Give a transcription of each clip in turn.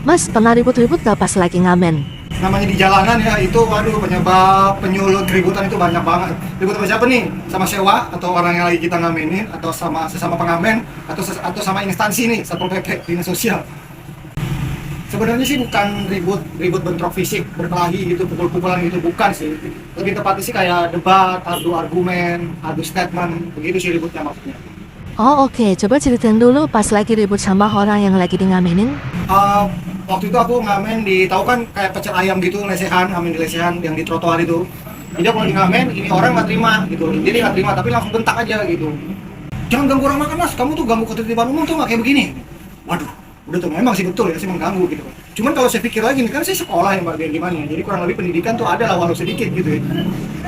Mas pernah ribut-ribut gak pas lagi ngamen? Namanya di jalanan ya, itu waduh penyebab penyulut keributan itu banyak banget. Ribut sama siapa nih? Sama sewa atau orang yang lagi kita ngamenin, atau sama sesama pengamen, atau sama instansi nih, Satpol PP, dinas sosial. Sebenarnya sih bukan ribut bentrok fisik, berkelahi gitu, pukul-pukulan gitu, bukan sih. Lebih tepatnya sih kayak debat, adu argumen, adu statement, begitu sih ributnya maksudnya. Oh oke, coba ceritain dulu pas lagi ribut sama orang yang lagi di ngamenin. Uh, Waktu itu aku ngamen di, tahu kan kayak pecel ayam gitu, lesehan, ngamen di lesehan yang di trotoar itu. Jadi aku lagi ngamen, ini orang nggak terima gitu, jadi nggak terima, tapi langsung bentak aja gitu. Jangan ganggu orang makan mas, kamu tuh ganggu ketertiban umum tuh nggak kayak begini. Waduh, udah tuh memang sih betul ya, sih mengganggu gitu. Cuman kalau saya pikir lagi nih, kan saya sekolah yang bagian gimana ya, jadi kurang lebih pendidikan tuh ada lah walau sedikit gitu ya.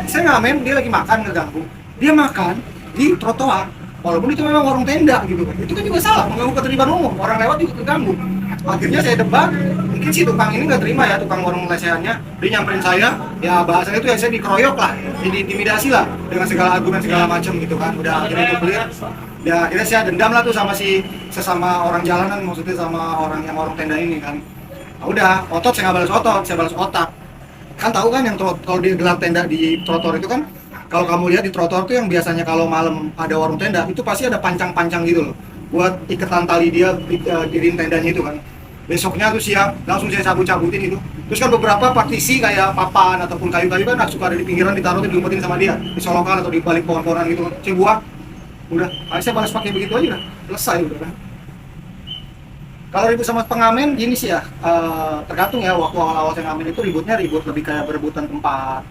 Saya ngamen, dia lagi makan, ngeganggu. Dia makan di trotoar, walaupun itu memang warung tenda gitu kan, itu kan juga salah, mengganggu ketertiban umum, orang lewat juga keganggu. Akhirnya saya debat, mungkin si tukang ini nggak terima ya, tukang warung lesehannya, dia nyamperin saya, ya bahasanya itu ya saya dikeroyok lah, jadi intimidasi lah, dengan segala argumen segala macam gitu kan, udah akhirnya itu clear. Ya akhirnya saya dendam lah tuh sama si sesama orang jalanan, maksudnya sama orang yang warung tenda ini kan. Nah, udah, otot saya nggak balas otot, saya balas otak. Kan tahu kan yang kalau dia gelar tenda di trotoar itu kan, kalau kamu lihat di trotoar tuh yang biasanya kalau malam ada warung tenda itu pasti ada pancang-pancang gitu loh, buat iketan tali dia diriin tendanya itu kan. Besoknya tuh siang langsung saya cabut-cabutin itu. Terus kan beberapa partisi kayak papan ataupun kayu-kayu kan suka ada di pinggiran, ditaruh tuh diumpetin sama dia, disolokan atau di balik pohon-pohonan gitu. Saya buang, udah, saya balas pakai begitu aja udah, selesai udah kan. Kalau ribut sama pengamen gini sih ya, tergantung ya. Waktu awal-awal saya ngamen itu ribut lebih kayak berebutan tempat,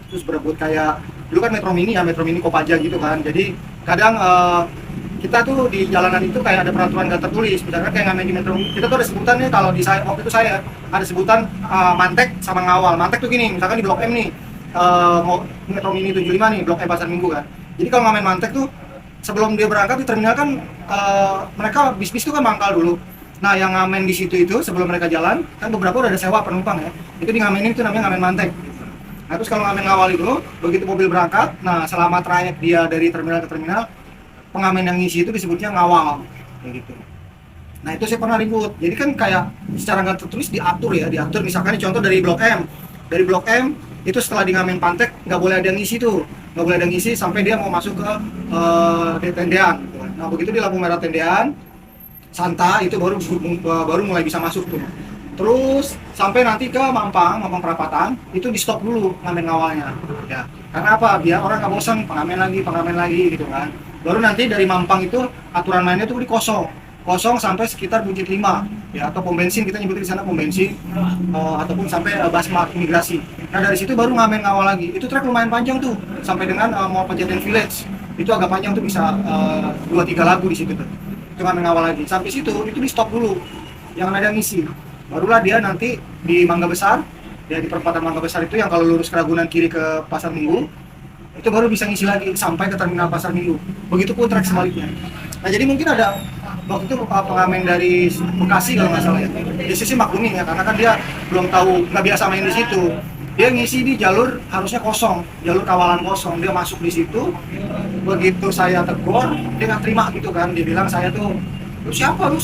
terus berebut kayak dulu kan Metro Mini ya, Metro Mini Kopaja gitu kan. Jadi kadang kita tuh di jalanan itu kayak ada peraturan nggak tertulis, misalkan kayak ngamen di Metro Mini, kita tuh ada sebutannya. Kalau di saya waktu itu saya ada sebutan mantek sama ngawal. Mantek tuh gini, misalkan di Blok M nih, mau Metro Mini 75 nih, Blok M Pasar Minggu kan. Jadi kalau ngamen mantek tuh sebelum dia berangkat di terminal kan mereka bis-bis tuh kan mangkal dulu. Nah yang ngamen di situ itu sebelum mereka jalan kan beberapa udah ada sewa penumpang ya, itu di ngamenin itu namanya ngamen mantek. Nah terus kalau ngamen ngawal itu begitu mobil berangkat, nah selama trayek dia dari terminal ke terminal, pengamen yang ngisi itu disebutnya ngawal kayak gitu. Nah itu saya pernah ribut, jadi kan kayak secara nggak tertulis diatur ya, diatur misalkan contoh dari Blok M, itu setelah di ngamen pantek nggak boleh ada yang ngisi tuh, nggak boleh ada yang ngisi sampai dia mau masuk ke tendean. Nah begitu di lampu merah tendean Santa itu baru mulai bisa masuk tuh. Terus sampai nanti ke Mampang Perapatan itu di stop dulu ngamen ngawalnya ya. Karena apa? Biar orang nggak bosan pengamen lagi gitu kan. Baru nanti dari Mampang itu aturan mainnya tuh kosong sampai sekitar Bukit 5 ya, atau pom bensin, kita nyebut di sana pom bensin, ataupun sampai Basmart imigrasi. Nah dari situ baru ngamen ngawal lagi. Itu trek lumayan panjang tuh sampai dengan Mall Pejaten Village. Itu agak panjang tuh, bisa 2-3 lagu di situ tuh. Itu ngamen ngawal lagi. Sampai situ itu di stop dulu. Jangan ada yang ngisi. Barulah dia nanti di Mangga Besar, ya di perempatan Mangga Besar itu yang kalau lurus ke Ragunan kiri ke Pasar Minggu, itu baru bisa ngisi lagi sampai ke terminal Pasar Minggu. Begitupun trek sebaliknya. Nah jadi mungkin ada waktu itu pengamen dari Bekasi kalau nggak salah ya. Di sisi maklumin ya, karena kan dia belum tahu, nggak biasa main di situ. Dia ngisi di jalur harusnya kosong, jalur kawalan kosong. Dia masuk di situ, begitu saya tegur, dia nggak terima gitu kan. Dia bilang saya tuh, lu siapa lu?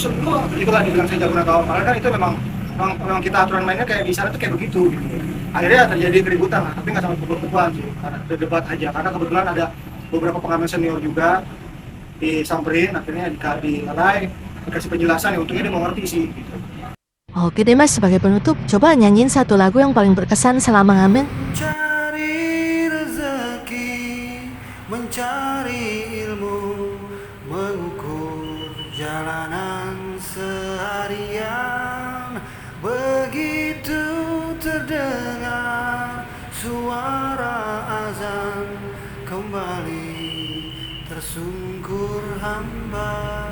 Itulah dia bilang saya jago kawal. Padahal kan itu memang kita aturan mainnya kayak di sana tuh kayak begitu. Gitu. Akhirnya terjadi keributan lah, tapi nggak sampai pukul-pukulan sih, karena ada debat aja. Karena kebetulan ada beberapa pengamen senior juga disamperin, akhirnya dilerai, dikasih penjelasan ya, untungnya dia mengerti sih gitu. Oke deh mas, sebagai penutup, coba nyanyiin satu lagu yang paling berkesan selama ngamen. Cari rezeki, mencari ilmu, mengukur jalanan seharian. Begitu terdengar suara azan, kembali tersungkur hamba.